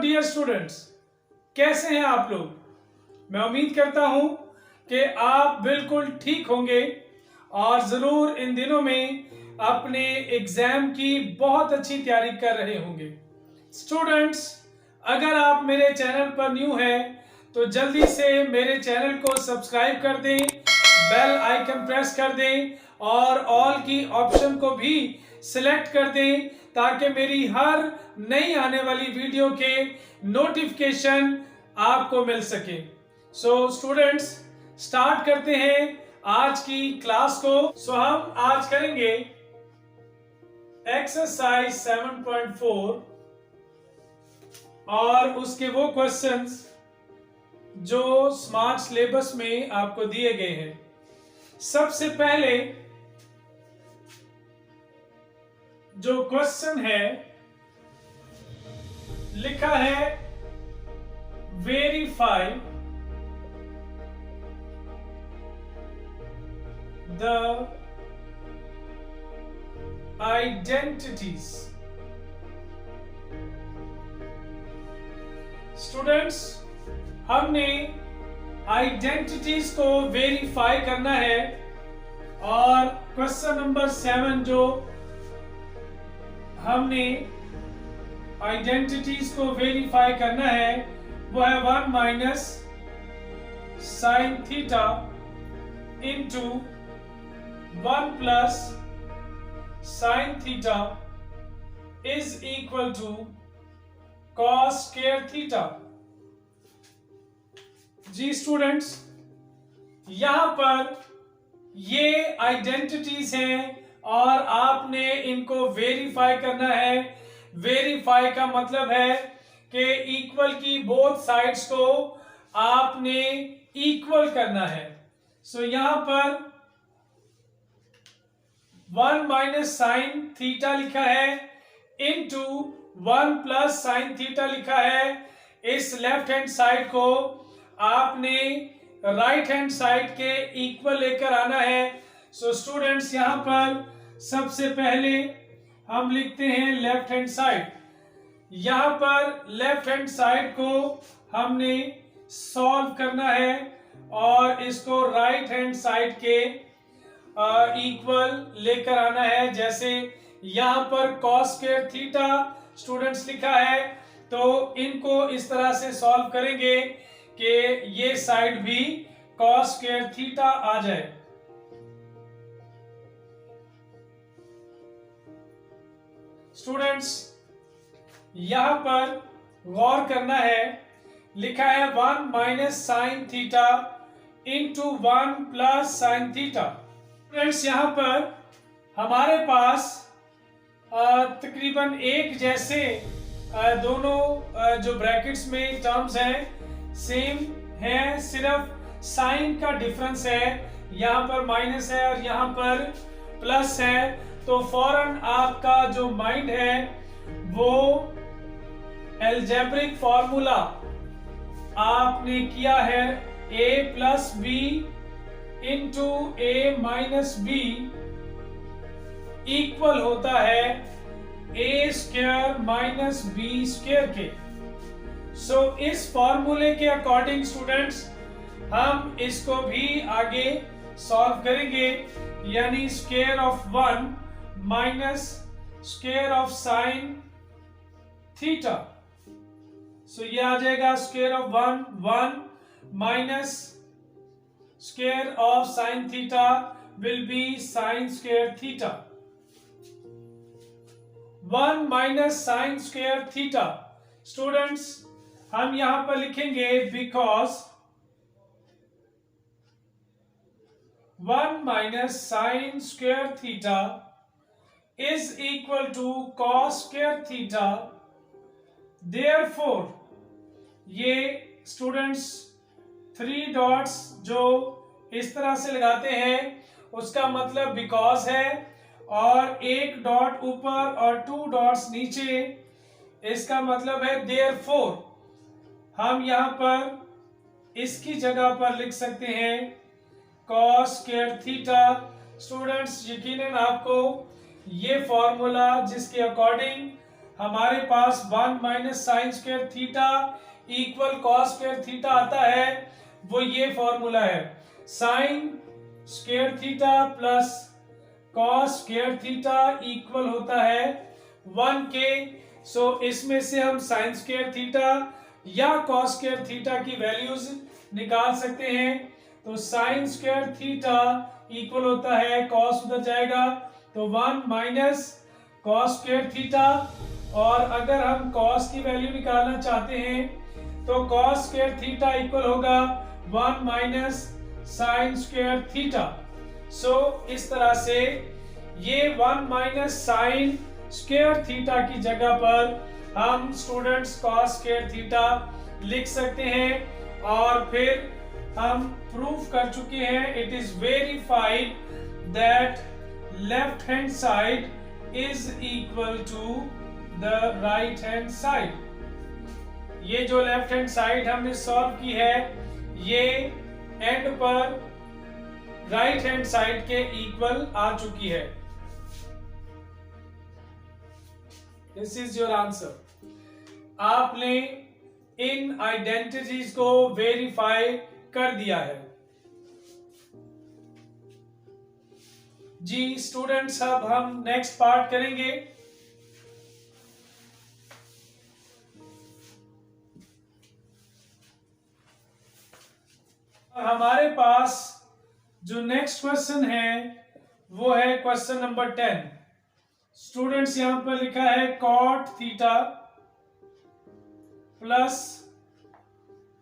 Dear students, कैसे हैं आप लोग। मैं उम्मीद करता हूं कि आप बिल्कुल ठीक होंगे और ज़रूर इन दिनों में अपने एग्ज़ाम की बहुत अच्छी तैयारी कर रहे होंगे। स्टूडेंट्स, अगर आप मेरे चैनल पर न्यू हैं तो जल्दी से मेरे चैनल को सब्सक्राइब कर दें, बेल आइकन प्रेस कर दें और ऑल की ऑप्शन को भी सिलेक्ट कर दें ताकि मेरी हर नई आने वाली वीडियो के नोटिफिकेशन आपको मिल सके। सो स्टूडेंट्स, स्टार्ट करते हैं आज की क्लास को। हम आज करेंगे एक्सरसाइज 7.4 और उसके वो क्वेश्चंस जो स्मार्ट सिलेबस में आपको दिए गए हैं। सबसे पहले जो क्वेश्चन है, लिखा है वेरीफाई द आइडेंटिटीज। स्टूडेंट्स, हमने आइडेंटिटीज को वेरीफाई करना है और क्वेश्चन नंबर 7 जो हमने आइडेंटिटीज को वेरीफाई करना है वो है 1 minus sine theta into 1 plus sine theta is equal to cos square theta. जी स्टूडेंट्स, यहां पर ये आइडेंटिटीज हैं और आपने इनको वेरीफाई करना है। वेरीफाई का मतलब है कि इक्वल की बोथ साइड्स को आपने इक्वल करना है। सो यहां पर 1 माइनस साइन थीटा लिखा है इंटू 1 प्लस साइन थीटा लिखा है। इस लेफ्ट हैंड साइड को आपने राइट हैंड साइड के इक्वल लेकर आना है। सो स्टूडेंट्स, यहां पर सबसे पहले हम लिखते हैं लेफ्ट हैंड साइड। यहां पर लेफ्ट हैंड साइड को हमने सॉल्व करना है और इसको राइट हैंड साइड के इक्वल लेकर आना है। जैसे यहां पर कॉस स्क्वायर थीटा स्टूडेंट्स लिखा है तो इनको इस तरह से सॉल्व करेंगे कि ये साइड भी कॉस स्क्वायर थीटा आ जाए। स्टूडेंट्स, यहां पर गौर करना है, लिखा है 1 minus sine theta into 1 plus sine theta. Students, यहां पर हमारे पास तकरीबन एक जैसे दोनों जो ब्रैकेट्स में टर्म्स हैं सेम हैं, सिर्फ साइन का डिफरेंस है। यहां पर माइनस है और यहां पर प्लस है, तो फौरन आपका जो माइंड है वो एल्जेब्रिक फॉर्मूला आपने किया है a plus B into A minus B equal होता है a square minus B square के। सो इस फॉर्मूले के अकॉर्डिंग स्टूडेंट्स हम इसको भी आगे सॉल्व करेंगे, यानी square of 1 minus square of sine theta. So ये आ जाएगा square of 1 minus square of sine theta will be sine square theta. 1 minus sine square theta students हम यहां पर लिखेंगे because 1 minus sine square theta is equal to cos square theta। therefore ये students 3 dots जो इस तरह से लगाते हैं उसका मतलब बिकॉज है, और एक डॉट ऊपर और 2 डॉट्स नीचे, इसका मतलब है therefore। हम यहां पर इसकी जगह पर लिख सकते हैं cos square theta। स्टूडेंट्स, यकीनन आपको ये फॉर्मूला जिसके अकॉर्डिंग हमारे पास 1 minus sine square theta equal cos square theta आता है, वो ये फॉर्मूला है, sine square theta plus cos square theta equal होता है 1 के। सो इसमें से हम साइन स्क्वायर थीटा या कॉस स्क्वायर थीटा की वैल्यूज निकाल सकते हैं। तो साइन स्क्वायर थीटा इक्वल होता है, कॉस उधर जाएगा तो 1 माइनस कॉस स्क्वायर थीटा, और अगर हम कॉस की वैल्यू निकालना चाहते हैं तो कॉस स्क्वायर थीटा इक्वल होगा 1 माइनस साइन स्क्वायर थीटा। सो इस तरह से ये 1 माइनस साइन स्क्वायर थीटा की जगह पर हम स्टूडेंट्स कॉस स्क्वायर थीटा लिख सकते हैं, और फिर हम प्रूफ कर चुके हैं, it is verified that left hand side is equal to the right hand side. ये जो लेफ्ट हैंड साइड हमने सॉल्व की है, ये एंड पर राइट हैंड साइड के इक्वल आ चुकी है। This is your answer. आपने इन आइडेंटिटीज को वेरीफाई कर दिया है। जी स्टूडेंट्स, अब हम नेक्स्ट पार्ट करेंगे। हमारे पास जो नेक्स्ट क्वेश्चन है वो है क्वेश्चन नंबर 10। स्टूडेंट्स यहां पर लिखा है cot theta plus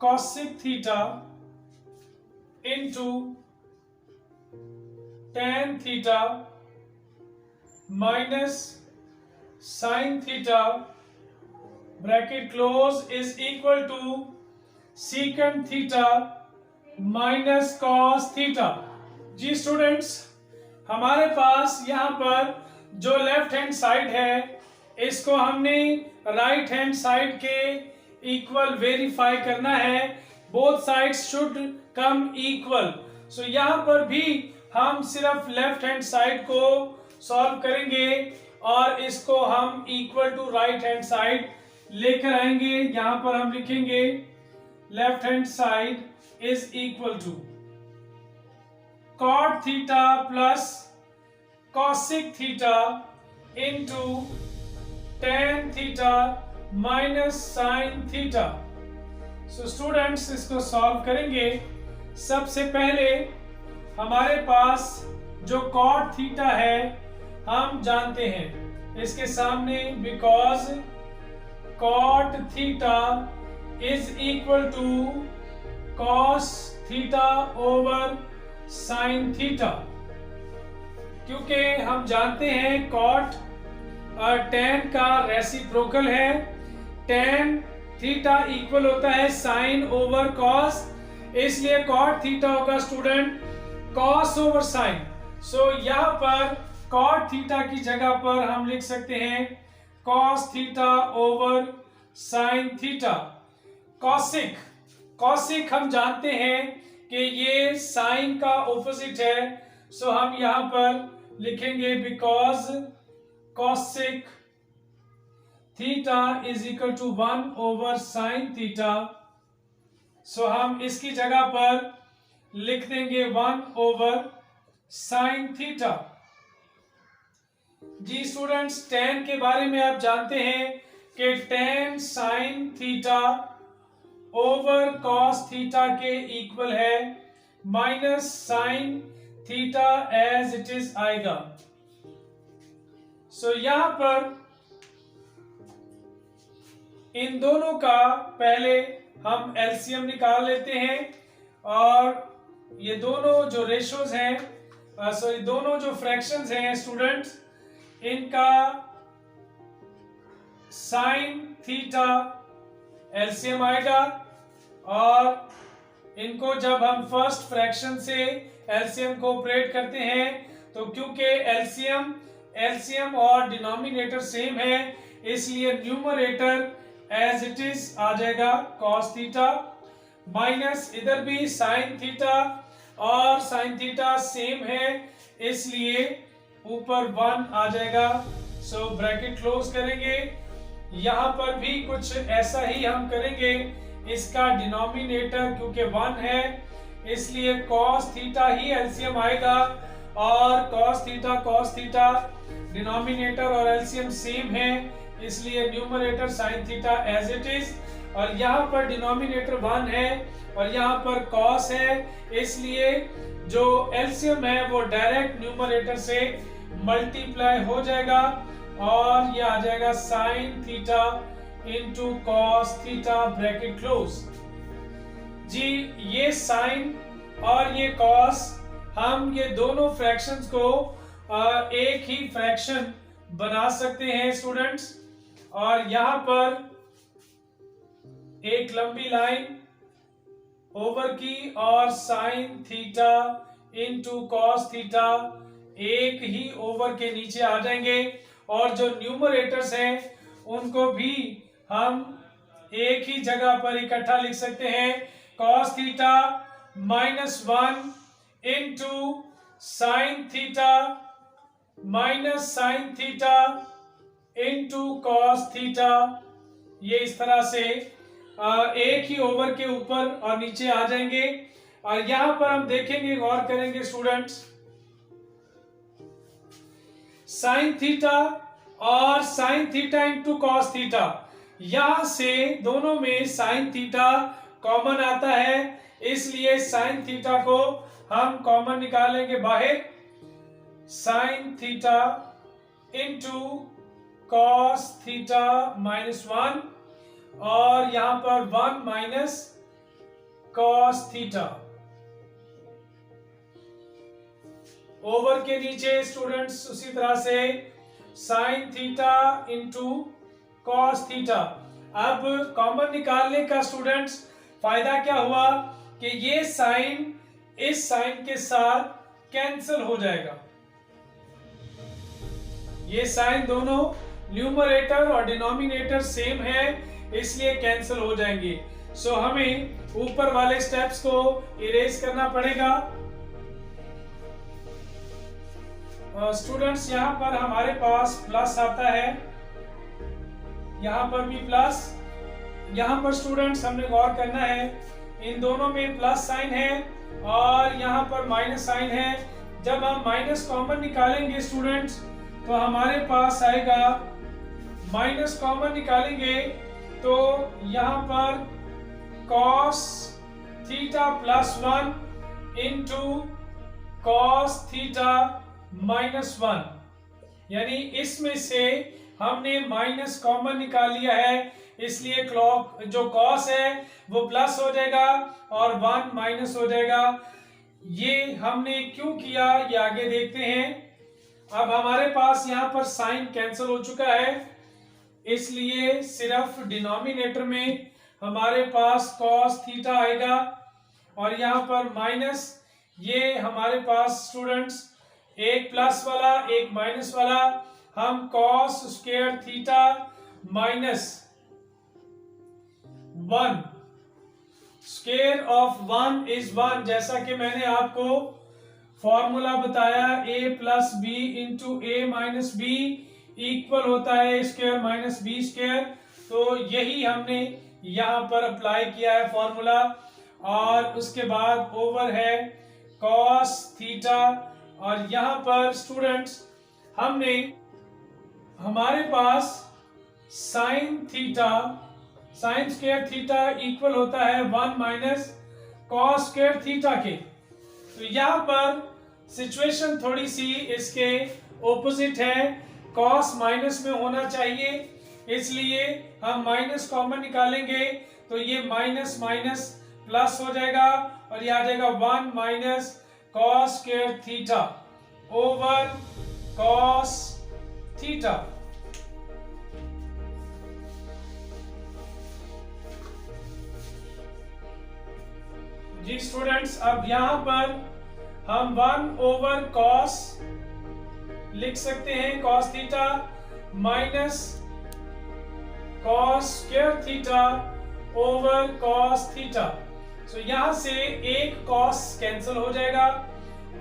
cosec theta into tan theta minus sine theta bracket close is equal to second theta minus cos theta. जी स्टूडेंट्स, हमारे पास यहाँ पर जो लेफ्ट हैंड साइड है इसको हमने राइट हैंड साइड के इक्वल वेरीफाई करना है। Both sides should come equal. So यहाँ पर भी हम सिर्फ लेफ्ट हैंड साइड को सॉल्व करेंगे और इसको हम equal to right hand side लेकर आएंगे। यहाँ पर हम लिखेंगे left hand side is equal to cot theta plus cosec theta into tan theta minus sin theta। So students इसको सॉल्व करेंगे। सबसे पहले हमारे पास जो cot theta है हम जानते हैं, इसके सामने because cot theta is equal to cos theta over sine theta, क्योंकि हम जानते हैं cot tan का रेसिप्रोकल है। tan थीटा इक्वल होता है साइन ओवर cos, इसलिए cot थीटा होगा स्टूडेंट cos ओवर साइन। सो यहाँ पर cot थीटा की जगह पर हम लिख सकते हैं cos theta over sine theta. Cosec हम जानते हैं कि ये साइन का ऑपोजिट है, सो हम यहां पर लिखेंगे because cosec theta is equal to 1 over sine theta. So हम इसकी जगह पर लिख देंगे 1 ओवर साइन थीटा। जी स्टूडेंट्स, tan के बारे में आप जानते हैं कि tan sine theta over cos theta के इक्वल है minus sine theta as it is आएगा। सो यहां पर इन दोनों का पहले हम एलसीएम निकाल लेते हैं, और ये दोनों जो रेशोज हैं, सॉरी दोनों जो फ्रैक्शंस हैं स्टूडेंट्स, इनका साइन थीटा एलसीएम आएगा, और इनको जब हम फर्स्ट फ्रैक्शन से एलसीएम को ऑपरेट करते हैं तो क्योंकि एलसीएम और डिनोमिनेटर सेम है, इसलिए न्यूमरेटर एज इट इज आ जाएगा कॉस थीटा, माइनस इधर भी साइन थीटा और साइन थीटा सेम है, इसलिए ऊपर 1 आ जाएगा। सो ब्रैकेट क्लोज करेंगे यहाँ पर भी कुछ ऐसा ही हम करेंगे। इसका डिनोमिनेटर क्योंकि 1 है इसलिए cos थीटा ही एलसीएम आएगा, और cos थीटा डिनोमिनेटर और एलसीएम सेम है इसलिए numerator sin theta as it is, और यहाँ पर डिनोमिनेटर 1 है और यहाँ पर cos है इसलिए जो एलसीएम है वो डायरेक्ट न्यूमरेटर से मल्टीप्लाई हो जाएगा और ये आ जाएगा sin theta into cos theta bracket close. जी ये sin और ये cos, हम ये दोनों फ्रैक्शंस को एक ही फ्रैक्शन बना सकते हैं स्टूडेंट्स, और यहां पर एक लंबी लाइन ओवर की और sin theta into cos theta एक ही ओवर के नीचे आ जाएंगे, और जो न्यूमरेटर्स हैं उनको भी हम एक ही जगह पर इकट्ठा लिख सकते हैं। cos theta -1 into sin theta minus sin theta into cos theta, ये इस तरह से एक ही ओवर के ऊपर और नीचे आ जाएंगे। और यहां पर हम देखेंगे, गौर करेंगे स्टूडेंट्स, sin थीटा और sin theta into cos theta, यहां से दोनों में sin थीटा कॉमन आता है इसलिए sin थीटा को हम कॉमन निकालेंगे बाहर। sin theta into cos theta -1 और यहां पर 1 माइनस cos थीटा ओवर के नीचे स्टूडेंट्स उसी तरह से sin theta into cos theta. अब कॉमन निकालने का स्टूडेंट्स फायदा क्या हुआ कि ये साइन इस साइन के साथ कैंसिल हो जाएगा, ये साइन दोनों न्यूमरेटर और डिनोमिनेटर सेम है इसलिए कैंसिल हो जाएंगे। सो हमें ऊपर वाले स्टेप्स को इरेज करना पड़ेगा। स्टूडेंट्स यहाँ पर हमारे पास प्लस आता है, यहाँ पर भी प्लस, यहाँ पर स्टूडेंट्स हमने गौर करना है इन दोनों में प्लस साइन है और यहाँ पर माइनस साइन है। जब हम माइनस कॉमन निकालेंगे स्टूडेंट्स तो हमारे पास आएगा, माइनस कॉमन निकालेंगे तो यहाँ पर cos theta +1 into cos theta -1, यानी इसमें से हमने माइनस कॉमन निकाल लिया है इसलिए क्लॉक जो cos है वो प्लस हो जाएगा और 1 माइनस हो जाएगा। ये हमने क्यों किया ये आगे देखते हैं। अब हमारे पास यहाँ पर साइन कैंसिल हो चुका है इसलिए सिर्फ डिनोमिनेटर में हमारे पास cos थीटा आएगा और यहाँ पर माइनस, ये हमारे पास स्टूडेंट्स एक प्लस वाला एक माइनस वाला, हम cos square theta -1, square of 1 is 1, जैसा कि मैंने आपको फॉर्मूला बताया a plus B into A minus B equal होता है स्क्वायर माइनस बी स्क्वायर। तो यही हमने यहाँ पर अप्लाई किया है फॉर्मूला, और उसके बाद ओवर है cos थीटा, और यहाँ पर स्टूडेंट्स हमने हमारे पास sine theta, sine square theta equal होता है 1 माइनस cos स्क्वायर थीटा के। तो यहाँ पर सिचुएशन थोड़ी सी इसके ऑपोजिट है, cos माइनस में होना चाहिए इसलिए हम माइनस कॉमन निकालेंगे तो ये माइनस माइनस प्लस हो जाएगा और ये आ जाएगा 1 minus cos square theta over cos theta. जी स्टूडेंट्स, अब यहां पर हम 1 ओवर cos लिख सकते हैं, cos theta minus cos square theta over cos theta. So यहां से एक cos कैंसिल हो जाएगा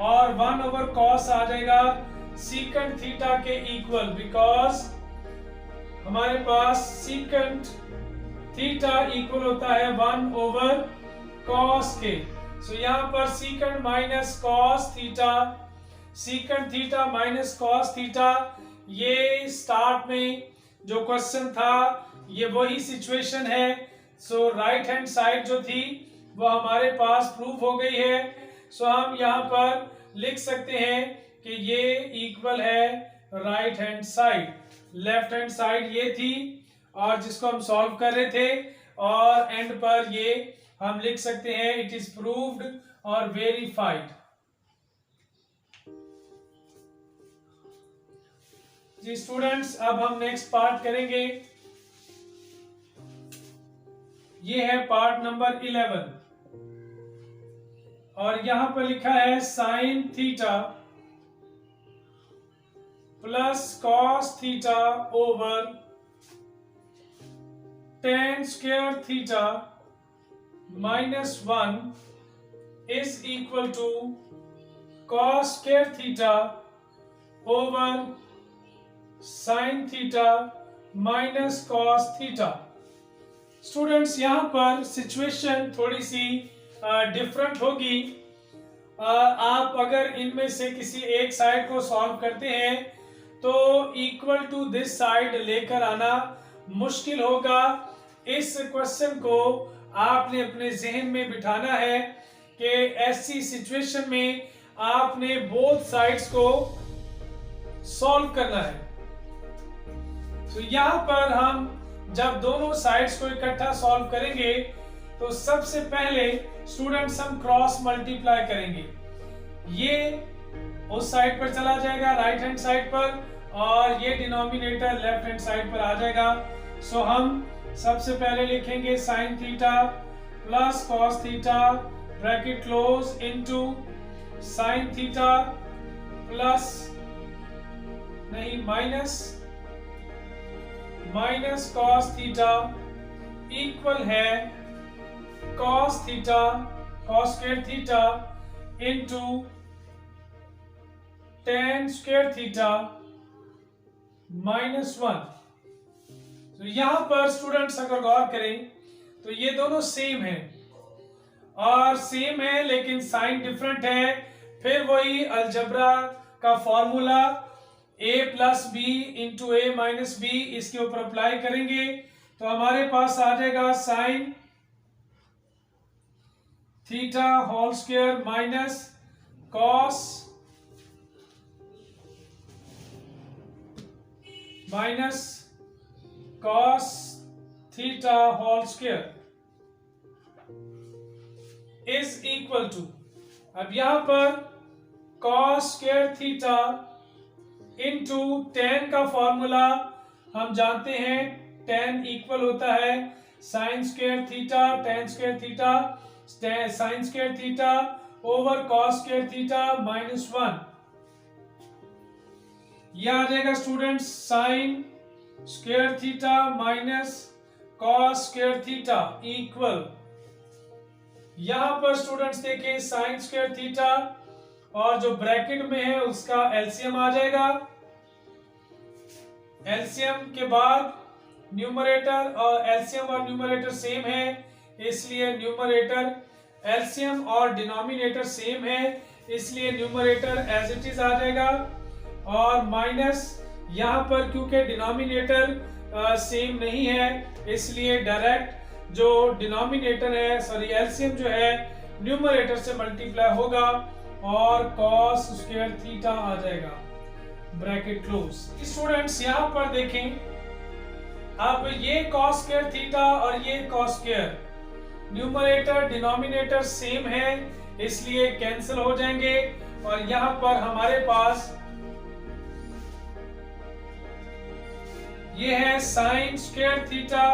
और 1 ओवर cos आ जाएगा सीकंड थीटा के इक्वल, बिकॉज हमारे पास सीकेंट थीटा इक्वल होता है 1 ओवर कॉस के। सो यहाँ पर secant minus cos theta, secant theta minus cos theta, ये स्टार्ट में जो क्वेश्चन था ये वही सिचुएशन है। सो राइट हैंड साइड जो थी वो हमारे पास प्रूव हो गई है। सो हम यहाँ पर लिख सकते हैं कि ये इक्वल है right hand side. Left hand side ये थी और जिसको हम सॉल्व कर रहे थे, और एंड पर ये हम लिख सकते हैं इट इज प्रूव्ड और वेरीफाइड। जी स्टूडेंट्स, अब हम नेक्स्ट पार्ट करेंगे। ये है पार्ट नंबर 11 और यहां पर लिखा है sine theta plus cos theta over tan square theta minus 1 is equal to cos square theta over sine theta minus cos theta. Students, यहां पर सिचुएशन थोड़ी सी डिफरेंट होगी। आप अगर इनमें से किसी एक साइड को सॉल्व करते हैं तो इक्वल टू दिस साइड लेकर आना मुश्किल होगा। इस क्वेश्चन को आपने अपने जहन में बिठाना है कि ऐसी सिचुएशन में आपने बोथ साइड्स को सॉल्व करना है। तो यहां पर हम जब दोनों साइड्स को इकट्ठा सॉल्व करेंगे तो सबसे पहले स्टूडेंट्स हम क्रॉस मल्टीप्लाई करेंगे। ये उस साइड पर चला जाएगा राइट हैंड साइड पर और ये डिनोमिनेटर लेफ्ट हैंड साइड पर आ जाएगा। सो हम सबसे पहले लिखेंगे sign theta plus cos theta bracket close into sine theta plus नहीं माइनस कॉस थीटा इक्वल है cos theta cos square theta into ten square theta minus 1। तो यहां पर स्टूडेंट्स अगर गौर करें तो ये दोनों सेम है और सेम है लेकिन साइन डिफरेंट है। फिर वही अलजबरा का formula a plus B into A minus B इसके ऊपर अप्लाई करेंगे तो हमारे पास आ जाएगा sine theta whole square minus cos theta whole square is equal to, अब यहां पर cos square theta into tan का फॉर्मूला हम जानते हैं, टेन इक्वल होता है sine square theta tan square theta sine square theta over cos square theta minus 1। यह आ जाएगा students sign square theta minus cos square theta equal, यहां पर स्टूडेंट्स देखें साइन स्क्वायर थीटा और जो ब्रैकेट में है उसका एलसीएम आ जाएगा। एलसीएम के बाद न्यूमरेटर और एलसीएम और न्यूमरेटर सेम है इसलिए न्यूमरेटर एलसीएम और डिनोमिनेटर सेम है इसलिए न्यूमरेटर एज इट इज आ जाएगा और माइनस यहां पर क्योंकि डिनोमिनेटर सेम नहीं है इसलिए डायरेक्ट जो डिनोमिनेटर है सॉरी एलसीएम जो है न्यूमरेटर से मल्टीप्लाई होगा और कॉस स्क्वायर थीटा आ जाएगा ब्रैकेट क्लोज। स्टूडेंट्स यहां पर देखें, अब ये कॉस स्क्वायर थीटा और ये cos square numerator denominator same है इसलिए कैंसिल हो जाएंगे और यहां पर हमारे पास ये है sine square theta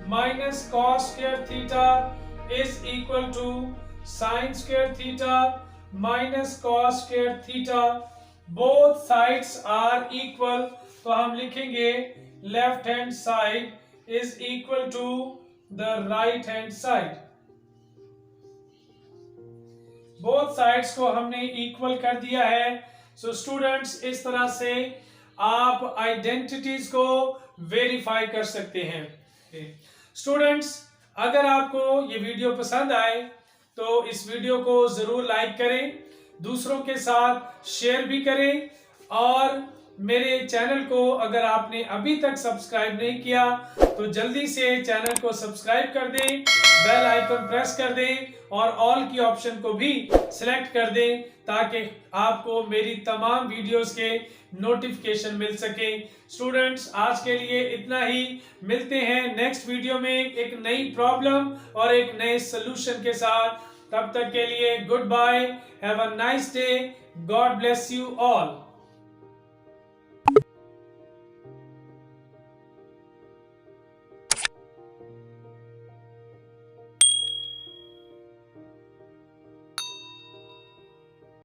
minus cos square theta is equal to sine square theta minus cos square theta. Both sides are equal तो हम लिखेंगे left hand side is equal to the right hand side. Both sides को हमने equal कर दिया है। So students इस तरह से आप आइडेंटिटीज को वेरीफाई कर सकते हैं। स्टूडेंट्स, अगर आपको ये वीडियो पसंद आए तो इस वीडियो को ज़रूर लाइक करें, दूसरों के साथ शेयर भी करें, और मेरे चैनल को अगर आपने अभी तक सब्सक्राइब नहीं किया तो जल्दी से चैनल को सब्सक्राइब कर दें, बेल आइकन प्रेस कर दें और ऑल की ऑप्शन को भी सिलेक्ट कर दें ताकि आपको मेरी तमाम वीडियोस के नोटिफिकेशन मिल सके। स्टूडेंट्स, आज के लिए इतना ही। मिलते हैं नेक्स्ट वीडियो में एक नई प्रॉब्लम और एक नए सोल्यूशन के साथ। तब तक के लिए good bye, have a nice day, God bless you all.